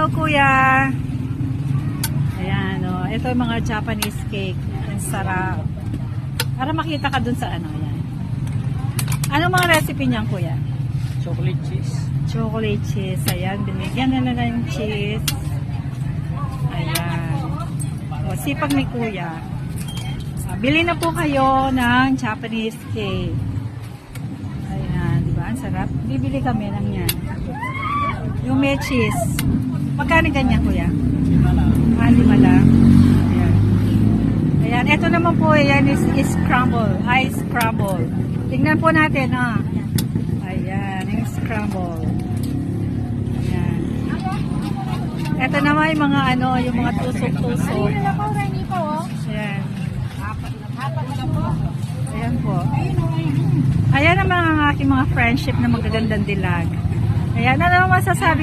Hello, kuya. Ayan, oh. Ito yung mga Japanese cake. Ang sarap. Para makita ka dun sa ano, yan. Anong mga recipe niyan, kuya? Chocolate cheese. Chocolate cheese. Ayan, binigyan na lang yung cheese. Ayan. O, sipag ni kuya. Bili na po kayo ng Japanese cake. Ayan, di ba? Ang sarap. Bibili kami ng yan. Yung may cheese. Magkano ganyan, kuya? 5 lang. Ayan. Ayan. Ito naman po, yan is scramble. Ice scramble. Tingnan po natin, ha. Ayan, yung scramble. Ayan. Ito naman yung mga ano, yung mga tusok-tusok. Ayan. Ayan po. Ayan naman ang aking mga friendship na magagandang dilag. Ayan, ano masasabi nyo